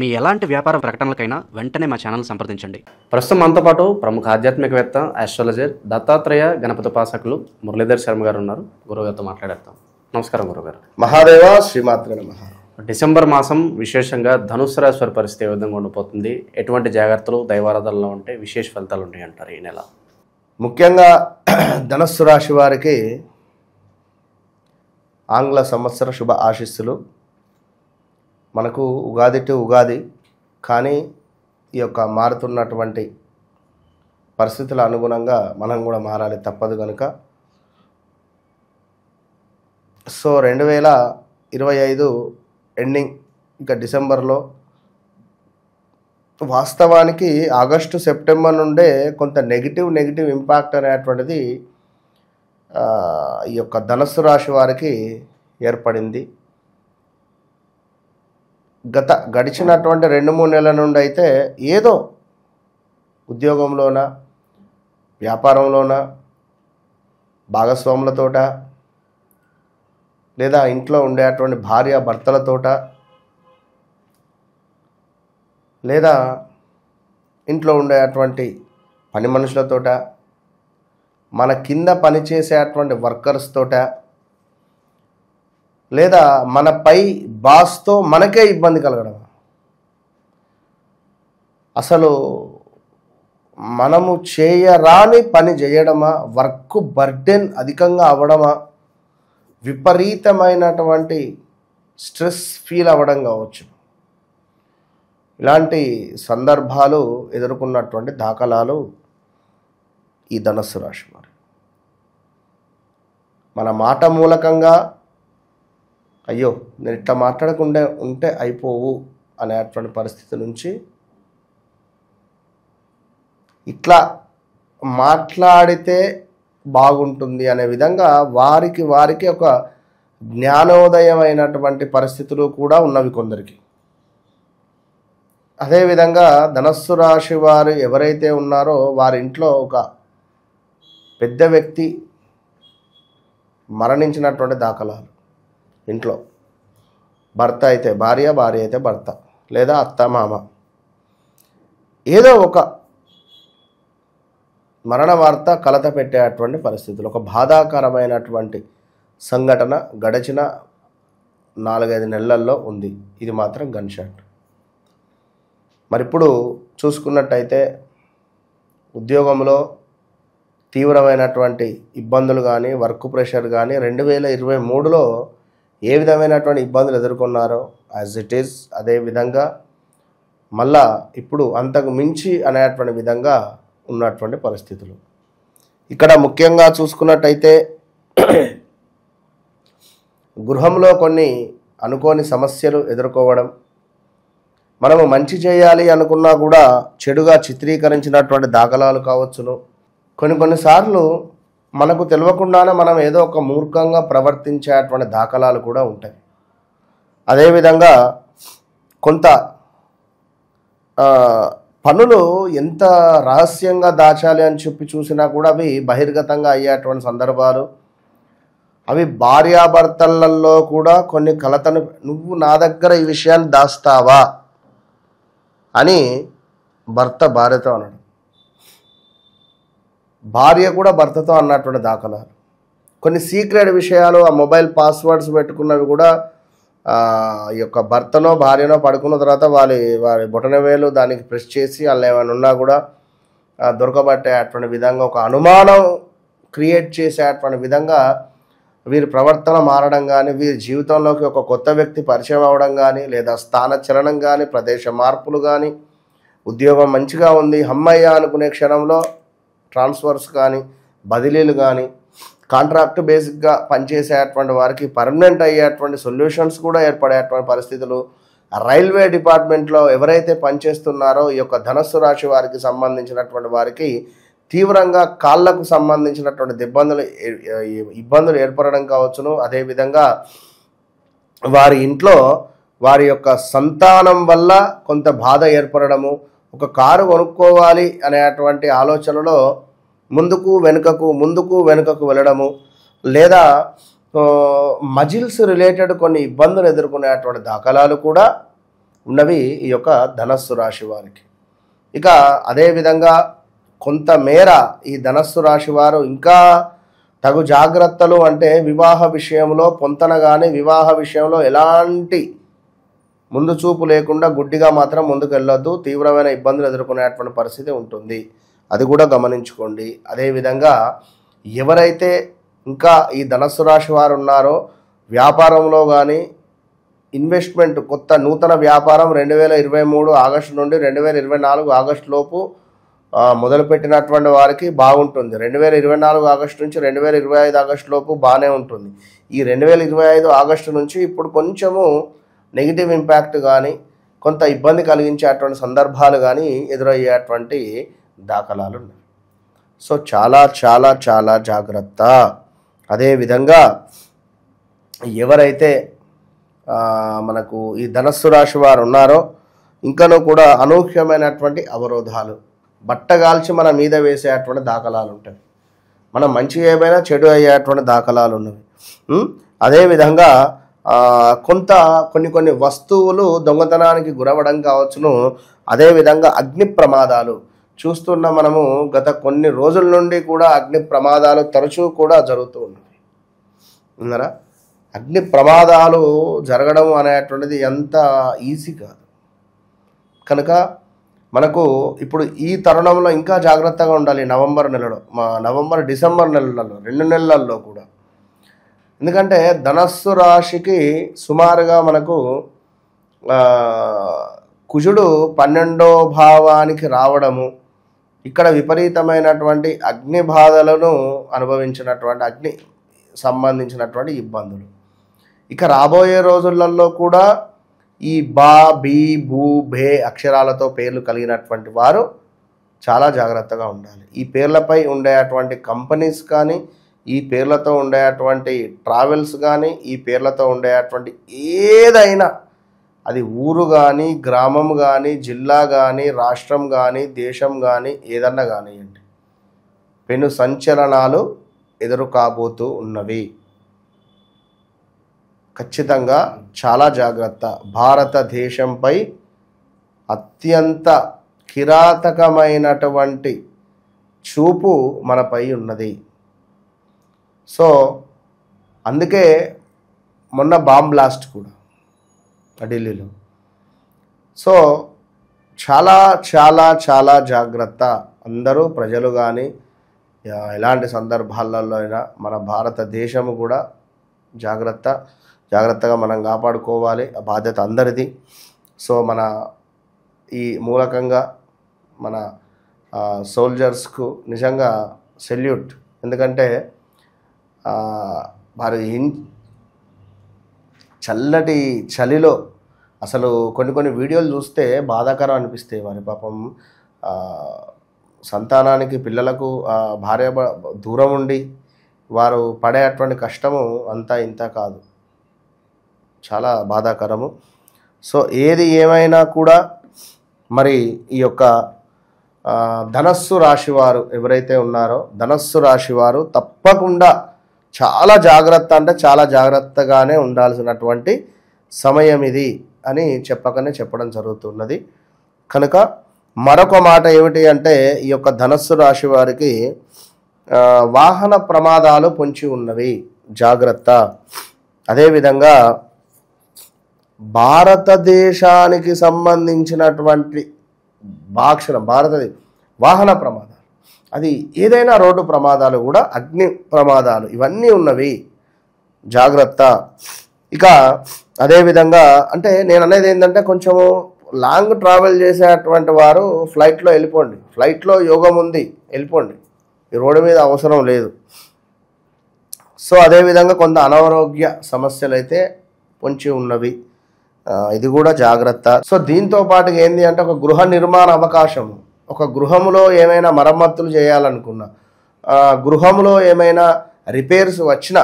మీ ఎలాంటి వ్యాపార ప్రకటనలకైనా వెంటనే మా ఛానల్ సంప్రదించండి. ప్రస్తుతం మనతో పాటు ప్రముఖ ఆధ్యాత్మికవేత్త, ఆస్ట్రాలజర్, దత్తాత్రేయ గణపతి ఉపాసకులు మురళీధర్ శర్మ గారు ఉన్నారు. గురుగారితో మాట్లాడేద్దాం. నమస్కారం గురుగారు. మహాదేవ శ్రీమాత్రే నమః. డిసెంబర్ మాసం విశేషంగా ధనుసు రాశి వారి పరిస్థితి ఏ విధంగా ఉండిపోతుంది, ఎటువంటి జాగ్రత్తలు దైవారాధనలో ఉంటే విశేష ఫలితాలు ఉంటాయి అంటారు ఈ నెల? ముఖ్యంగా ధనస్సు రాశి వారికి ఆంగ్ల సంవత్సర శుభ ఆశీస్సులు. మనకు ఉగాది టు ఉగాది, కానీ ఈ యొక్క మారుతున్నటువంటి పరిస్థితుల అనుగుణంగా మనం కూడా మారాలి, తప్పదు కనుక. సో 2025 ఎండింగ్, ఇంకా డిసెంబర్లో వాస్తవానికి ఆగస్టు సెప్టెంబర్ నుండే కొంత నెగిటివ్ ఇంపాక్ట్ అనేటువంటిది ఈ యొక్క ధనస్సు రాశి వారికి ఏర్పడింది. గడిచినటువంటి 2-3 నెలల నుండి అయితే ఏదో ఉద్యోగంలోన, వ్యాపారంలోన, భాగస్వాములతోట, లేదా ఇంట్లో ఉండేటువంటి భార్య భర్తలతోట, లేదా ఇంట్లో ఉండేటువంటి పని మనుషులతోట, మన కింద పనిచేసేటువంటి వర్కర్స్ తోట, లేదా మన పై బాస్తో మనకే ఇబ్బంది కలగడం. అసలు మనము చేయరాని పని చేయడమా, వర్క్ బర్డెన్ అధికంగా అవ్వడమా, విపరీతమైనటువంటి స్ట్రెస్ ఫీల్ అవ్వడం కావచ్చు. ఇలాంటి సందర్భాలు ఎదుర్కొన్నటువంటి దాఖలాలు ఈ ధనస్సు రాశి వారు. మన మాట మూలకంగా అయ్యో నేను ఇట్లా మాట్లాడకుండా ఉంటే అయిపోవు అనేటువంటి పరిస్థితి నుంచి ఇట్లా మాట్లాడితే బాగుంటుంది అనే విధంగా వారికి ఒక జ్ఞానోదయమైనటువంటి పరిస్థితులు కూడా ఉన్నవి కొందరికి. అదేవిధంగా ధనస్సు రాశి వారు ఎవరైతే ఉన్నారో వారి ఇంట్లో ఒక పెద్ద వ్యక్తి మరణించినటువంటి దాఖలాలు, ఇంట్లో భర్త అయితే భార్య, భార్య అయితే భర్త, లేదా అత్త మామ, ఏదో ఒక మరణ వార్త కలత పెట్టేటువంటి పరిస్థితులు, ఒక బాధాకరమైనటువంటి సంఘటన గడిచిన 4-5 నెలల్లో ఉంది. ఇది మాత్రం గన్ షాట్. మరి ఇప్పుడు చూసుకున్నట్టయితే ఉద్యోగంలో తీవ్రమైనటువంటి ఇబ్బందులు కానీ, వర్క్ ప్రెషర్ కానీ 2023లో ఏ విధమైనటువంటి ఇబ్బందులు ఎదుర్కొన్నారో యాజ్ ఇట్ ఈజ్ అదే విధంగా మళ్ళా ఇప్పుడు అంతకు మించి అనేటువంటి విధంగా ఉన్నటువంటి పరిస్థితులు. ఇక్కడ ముఖ్యంగా చూసుకున్నట్టయితే గృహంలో కొన్ని అనుకోని సమస్యలు ఎదుర్కోవడం, మనము మంచి చేయాలి అనుకున్నా కూడా చెడుగా చిత్రీకరించినటువంటి దాఖలాలు కావచ్చును. కొన్నిసార్లు మనకు తెలియకుండానే మనం ఏదో ఒక మూర్ఖంగా ప్రవర్తించేటువంటి దాఖలాలు కూడా ఉంటాయి. అదేవిధంగా కొంత పనులు ఎంత రహస్యంగా దాచాలి అని చెప్పి చూసినా కూడా అవి బహిర్గతంగా అయ్యేటువంటి సందర్భాలు, అవి భార్యాభర్తలలో కూడా కొన్ని కలతను, నువ్వు నా దగ్గర ఈ విషయాన్ని దాస్తావా అని భర్త భార్యతో అనడం, భార్య కూడా భర్తతో అన్నటువంటి దాఖలాలు, కొన్ని సీక్రెట్ విషయాలు, ఆ మొబైల్ పాస్వర్డ్స్ పెట్టుకున్నవి కూడా ఈ యొక్క భర్తనో భార్యనో పడుకున్న తర్వాత వారి బొటనవేలు దానికి ప్రెస్ చేసి వాళ్ళు ఏమైనా ఉన్నా కూడా దొరకబట్టేటువంటి విధంగా, ఒక అనుమానం క్రియేట్ చేసేటువంటి విధంగా వీరి ప్రవర్తన మారడం కానీ, వీరి జీవితంలోకి ఒక కొత్త వ్యక్తి పరిచయం అవ్వడం కానీ, లేదా స్థాన చలనం కానీ, ప్రదేశ మార్పులు కానీ, ఉద్యోగం మంచిగా ఉంది అమ్మయ్య అనుకునే క్షణంలో ట్రాన్స్ఫర్స్ కానీ, బదిలీలు కానీ, కాంట్రాక్ట్ బేసిక్గా పనిచేసేటువంటి వారికి పర్మనెంట్ అయ్యేటువంటి సొల్యూషన్స్ కూడా ఏర్పడేటువంటి పరిస్థితులు. రైల్వే డిపార్ట్మెంట్లో ఎవరైతే పనిచేస్తున్నారో ఈ యొక్క ధనస్సు రాశి వారికి సంబంధించినటువంటి వారికి తీవ్రంగా కాళ్ళకు సంబంధించినటువంటి ఇబ్బందులు ఏర్పడడం కావచ్చును. అదేవిధంగా వారి ఇంట్లో వారి యొక్క సంతానం వల్ల కొంత బాధ ఏర్పడము, ఒక కారు కొనుక్కోవాలి అనేటువంటి ఆలోచనలో ముందుకు వెనుకకు వెళ్ళడము, లేదా మజిల్స్ రిలేటెడ్ కొన్ని ఇబ్బందులు ఎదుర్కొనేటువంటి దాఖలాలు కూడా ఉన్నవి ఈ యొక్క ధనస్సు రాశి వారికి. ఇక అదేవిధంగా కొంతమేర ఈ ధనస్సు రాశి వారు ఇంకా తగు జాగ్రత్తలు అంటే వివాహ విషయంలో పొంతన కానీ వివాహ విషయంలో ఎలాంటి ముందు చూపు లేకుండా గుడ్డిగా మాత్రం ముందుకు వెళ్ళొద్దు. తీవ్రమైన ఇబ్బందులు ఎదుర్కొనేటువంటి పరిస్థితి ఉంటుంది, అది కూడా గమనించుకోండి. అదేవిధంగా ఎవరైతే ఇంకా ఈ ధనస్సు రాశి వారు ఉన్నారో వ్యాపారంలో కానీ ఇన్వెస్ట్మెంట్ కొత్త నూతన వ్యాపారం 2023 ఆగస్టు నుండి 2024 ఆగస్టు లోపు మొదలుపెట్టినటువంటి వారికి బాగుంటుంది. 2024 ఆగస్టు నుంచి 2025 ఆగస్టు లోపు బాగానే ఉంటుంది. ఈ 2025 ఆగస్టు నుంచి ఇప్పుడు కొంచెము నెగిటివ్ ఇంపాక్ట్ కానీ కొంత ఇబ్బంది కలిగించేటువంటి సందర్భాలు కానీ ఎదురయ్యేటువంటి దాఖలాలు ఉన్నాయి. సో చాలా చాలా చాలా జాగ్రత్త. అదేవిధంగా ఎవరైతే మనకు ఈ ధనస్సు రాశి వారు ఉన్నారో ఇంకనూ కూడా అనూహ్యమైనటువంటి అవరోధాలు బట్టగాల్చి మన మీద వేసేటువంటి దాఖలాలు ఉంటాయి. మనం మంచి ఏమైనా చెడు అయ్యేటువంటి దాఖలాలు ఉన్నవి. అదేవిధంగా కొన్ని వస్తువులు దొంగతనానికి గురవడం కావచ్చును. అదేవిధంగా అగ్ని ప్రమాదాలు చూస్తున్న మనము గత కొన్ని రోజుల నుండి కూడా అగ్ని ప్రమాదాలు తరచూ కూడా జరుగుతూ ఉన్నవి. ఉన్నారా? అగ్ని ప్రమాదాలు జరగడం అనేటువంటిది ఎంత ఈజీ కాదు. కనుక మనకు ఇప్పుడు ఈ తరుణంలో ఇంకా జాగ్రత్తగా ఉండాలి. నవంబర్ డిసెంబర్ నెలలలో 2 నెలల్లో కూడా. ఎందుకంటే ధనస్సు రాశికి సుమారుగా మనకు కుజుడు 12వ భావానికి రావడము, ఇక్కడ విపరీతమైనటువంటి అగ్ని బాధలను అనుభవించినటువంటి అగ్ని సంబంధించినటువంటి ఇబ్బందులు. ఇక రాబోయే రోజులలో కూడా ఈ బా బీ భూ భే అక్షరాలతో పేర్లు కలిగినటువంటి వారు చాలా జాగ్రత్తగా ఉండాలి. ఈ పేర్లపై ఉండేటువంటి కంపెనీస్ కానీ, ఈ పేర్లతో ఉండేటువంటి ట్రావెల్స్ కానీ, ఈ పేర్లతో ఉండేటువంటి ఏదైనా అది ఊరు కానీ, గ్రామం కానీ, జిల్లా కానీ, రాష్ట్రం కానీ, దేశం కానీ ఏదన్నా కానివ్వండి, పెను సంచలనాలు ఎదురు కాబోతూ ఉన్నవి. ఖచ్చితంగా చాలా జాగ్రత్త. భారతదేశంపై అత్యంత కిరాతకమైనటువంటి చూపు మనపై ఉన్నది. సో అందుకే మొన్న బాంబ్ బ్లాస్ట్ కూడా ఢిల్లీలో. సో చాలా చాలా చాలా జాగ్రత్త. అందరూ ప్రజలు కానీ ఎలాంటి సందర్భాలలో అయినా మన భారతదేశము కూడా జాగ్రత్తగా మనం కాపాడుకోవాలి. ఆ బాధ్యత అందరిది. సో మన ఈ మూలకంగా మన సోల్జర్స్కు నిజంగా సెల్యూట్. ఎందుకంటే వారు చల్లటి చలిలో అసలు కొన్ని వీడియోలు చూస్తే బాధాకరం అనిపిస్తాయి. వారి పాపం సంతానానికి పిల్లలకు భార్య దూరం ఉండి వారు పడేటువంటి కష్టము అంతా ఇంత కాదు, చాలా బాధాకరము. సో ఏది ఏమైనా కూడా మరి ఈ యొక్క ధనస్సు రాశి వారు ఎవరైతే ఉన్నారో ధనస్సు రాశి వారు తప్పకుండా చాలా జాగ్రత్త అంటే చాలా జాగ్రత్తగానే ఉండాల్సినటువంటి సమయం ఇది అని చెప్పడం జరుగుతున్నది. కనుక మరొక మాట ఏమిటి అంటే ఈ యొక్క ధనస్సు రాశి వారికి వాహన ప్రమాదాలు పొంచి ఉన్నవి, జాగ్రత్త. అదేవిధంగా భారతదేశానికి సంబంధించినటువంటి వాహన ప్రమాదాలు, అది ఏదైనా రోడ్డు ప్రమాదాలు కూడా, అగ్ని ప్రమాదాలు ఇవన్నీ ఉన్నవి, జాగ్రత్త. ఇక అదేవిధంగా అంటే నేను అనేది ఏంటంటే కొంచెము లాంగ్ ట్రావెల్ చేసేటువంటి వారు ఫ్లైట్లో వెళ్ళిపోండి. ఫ్లైట్లో యోగం ఉంది, వెళ్ళిపోండి. ఈ రోడ్డు మీద అవసరం లేదు. సో అదేవిధంగా కొంత అనారోగ్య సమస్యలు అయితే పొంచి ఉన్నవి, ఇది కూడా జాగ్రత్త. సో దీంతో పాటు ఏంది అంటే ఒక గృహ నిర్మాణ అవకాశము, ఒక గృహములో ఏమైనా మరమ్మతులు చేయాలనుకున్నా, గృహంలో ఏమైనా రిపేర్స్ వచ్చినా,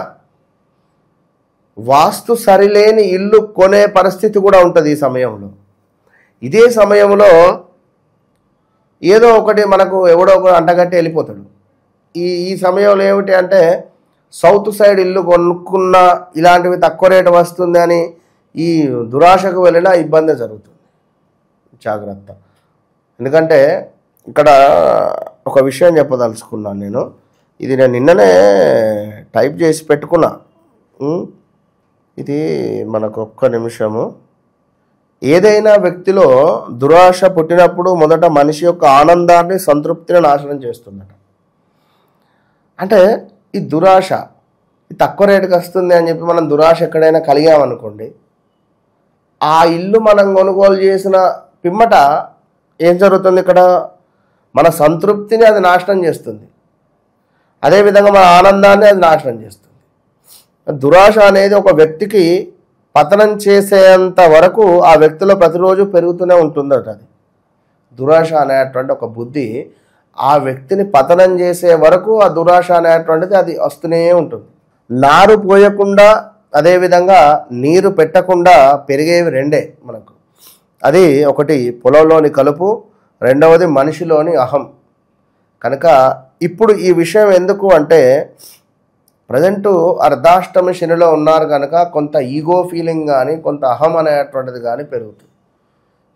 వాస్తు సరిలేని ఇల్లు కొనే పరిస్థితి కూడా ఉంటుంది ఈ సమయంలో. ఇదే సమయంలో ఏదో ఒకటి మనకు ఎవడో ఒకటి అంటగట్టి వెళ్ళిపోతాడు. ఈ సమయంలో ఏమిటి అంటే సౌత్ సైడ్ ఇల్లు కొనుక్కున్న ఇలాంటివి తక్కువ రేటు వస్తుంది అని ఈ దురాశకు వెళ్ళినా ఇబ్బంది జరుగుతుంది. జాగ్రత్త. ఎందుకంటే ఇక్కడ ఒక విషయం చెప్పదలుచుకున్నాను నేను. ఇది నేను నిన్ననే టైప్ చేసి పెట్టుకున్నా. ఇది మనకు ఒక్క నిమిషము. ఏదైనా వ్యక్తిలో దురాశ పుట్టినప్పుడు మొదట మనిషి యొక్క ఆనందాన్ని, సంతృప్తిని నాశనం చేస్తుందట. అంటే ఈ దురాశ తక్కువ రేటుకి వస్తుంది అని చెప్పి మనం దురాశ ఎక్కడైనా కలిగామనుకోండి, ఆ ఇల్లు మనం కొనుగోలు చేసిన పిమ్మట ఏం జరుగుతుంది? ఇక్కడ మన సంతృప్తిని అది నాశనం చేస్తుంది, అదేవిధంగా మన ఆనందాన్ని అది నాశనం చేస్తుంది. దురాశ అనేది ఒక వ్యక్తికి పతనం చేసేంత వరకు ఆ వ్యక్తిలో ప్రతిరోజు పెరుగుతూనే ఉంటుందట. అది దురాశ అనేటువంటి ఒక బుద్ధి ఆ వ్యక్తిని పతనం చేసే వరకు ఆ దురాశ అనేటువంటిది అది వస్తూనే ఉంటుంది. నారు పోయకుండా అదేవిధంగా నీరు పెట్టకుండా పెరిగేవి రెండే మనకు. అది ఒకటి పొలంలోని కలుపు, రెండవది మనిషిలోని అహం. కనుక ఇప్పుడు ఈ విషయం ఎందుకు అంటే ప్రజెంటు అర్ధాష్టమి శనిలో ఉన్నారు కనుక కొంత ఈగో ఫీలింగ్ కానీ కొంత అహం అనేటువంటిది కానీ పెరుగుతుంది.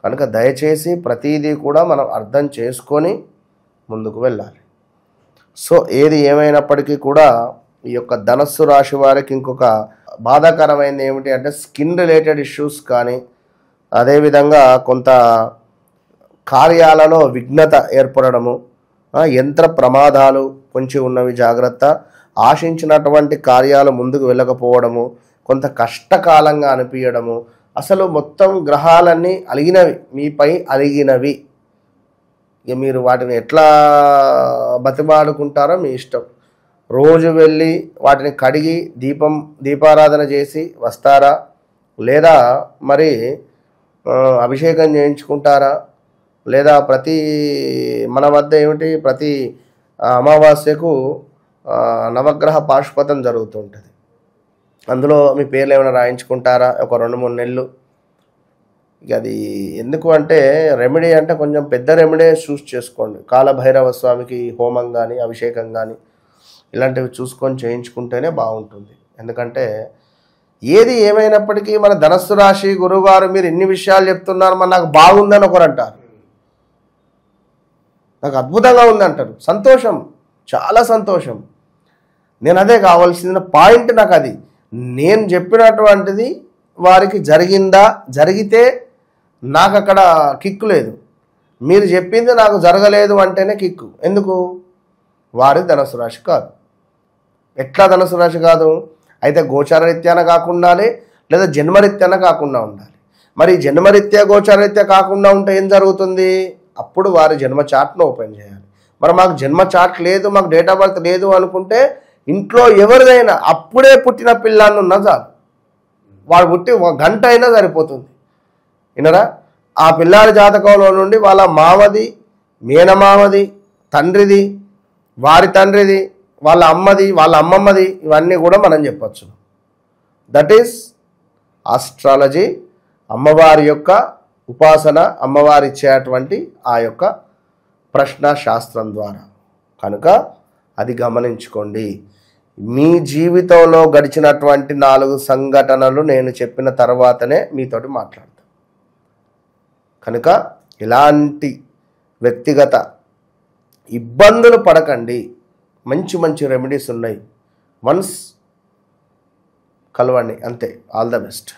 కనుక దయచేసి ప్రతిదీ కూడా మనం అర్థం చేసుకొని ముందుకు వెళ్ళాలి. సో ఏది ఏమైనప్పటికీ కూడా ఈ యొక్క ధనస్సు రాశి వారికి ఇంకొక బాధాకరమైనది ఏమిటి అంటే స్కిన్ రిలేటెడ్ ఇష్యూస్ కానీ అదేవిధంగా కొంత కార్యాలలో విఘ్నత ఏర్పడము, యంత్ర ప్రమాదాలు కొంచెం ఉన్నవి, జాగ్రత్త. ఆశించినటువంటి కార్యాలు ముందుకు వెళ్ళకపోవడము, కొంత కష్టకాలంగా అనిపించడము, అసలు మొత్తం గ్రహాలన్నీ అలిగినవి, మీపై అలిగినవి. ఇక మీరు వాటిని ఎట్లా బతిమాడుకుంటారో మీ ఇష్టం. రోజు వెళ్ళి వాటిని కడిగి దీపారాధన చేసి వస్తారా, లేదా మరి అభిషేకం చేయించుకుంటారా, లేదా మన వద్ద ఏమిటి ప్రతి అమావాస్యకు నవగ్రహ పాశుపతం జరుగుతుంటుంది. అందులో మీ పేర్లు ఏమైనా రాయించుకుంటారా ఒక 2-3 నెలలు. ఇక అది ఎందుకు అంటే రెమెడీ అంటే కొంచెం పెద్ద రెమెడీ చూస్ చేసుకోండి. కాలభైరవ స్వామికి హోమం కానీ అభిషేకం కానీ ఇలాంటివి చూసుకొని చేయించుకుంటేనే బాగుంటుంది. ఎందుకంటే ఏది ఏమైనప్పటికీ మన ధనస్సు రాశి గురువుగారు మీరు ఇన్ని విషయాలు చెప్తున్నారు, మరి నాకు బాగుందని ఒకరు అంటారు, నాకు అద్భుతంగా ఉందంటారు. సంతోషం, చాలా సంతోషం. నేను అదే కావాల్సిన పాయింట్. నాకు అది నేను చెప్పినటువంటిది వారికి జరిగిందా, జరిగితే నాకు అక్కడ కిక్కు లేదు. మీరు చెప్పింది నాకు జరగలేదు అంటేనే కిక్కు. ఎందుకు? వారి ధనుసు రాశి కాదు. ఎట్లా ధనుసు రాశి కాదు? అయితే గోచారరీత్యాన కాకుండా ఉండాలి, లేదా జన్మరీత్యాన కాకుండా ఉండాలి. మరి జన్మరీత్యా గోచారరీత్యా కాకుండా ఉంటే ఏం జరుగుతుంది? అప్పుడు వారి జన్మ చార్ట్ను ఓపెన్ చేయాలి. మరి మాకు జన్మ చార్ట్ లేదు, మాకు డేట్ ఆఫ్ బర్త్ లేదు అనుకుంటే ఇంట్లో ఎవరిదైనా అప్పుడే పుట్టిన పిల్లాన్ని ఉన్నా చాలు, వాడు పుట్టి 1 గంట అయినా సరిపోతుంది. వినరా? ఆ పిల్లాడి జాతకంలో నుండి వాళ్ళ మామది, మేనమామది, తండ్రిది, వారి తండ్రిది, వాళ్ళ అమ్మది, వాళ్ళ అమ్మమ్మది, ఇవన్నీ కూడా మనం చెప్పచ్చు. That is astrology. అమ్మవారి యొక్క ఉపాసన, అమ్మవారి ఇచ్చేటువంటి ఆ యొక్క ప్రశ్న శాస్త్రం ద్వారా. కనుక అది గమనించుకోండి. మీ జీవితంలో గడిచినటువంటి 4 సంఘటనలు నేను చెప్పిన తర్వాతనే మీతోటి మాట్లాడతాను. కనుక ఇలాంటి వ్యక్తిగత ఇబ్బందులు పడకండి. మంచి మంచి రెమెడీస్ ఉన్నాయి, వన్స్ కలవండి, అంతే. All the best.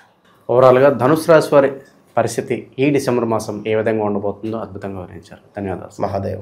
ఓవరాల్గా ధనుసు రాశి వారి పరిస్థితి ఈ డిసెంబర్ మాసం ఏ విధంగా ఉండబోతుందో అద్భుతంగా వివరించారు. ధన్యవాదాలు. మహాదేవ.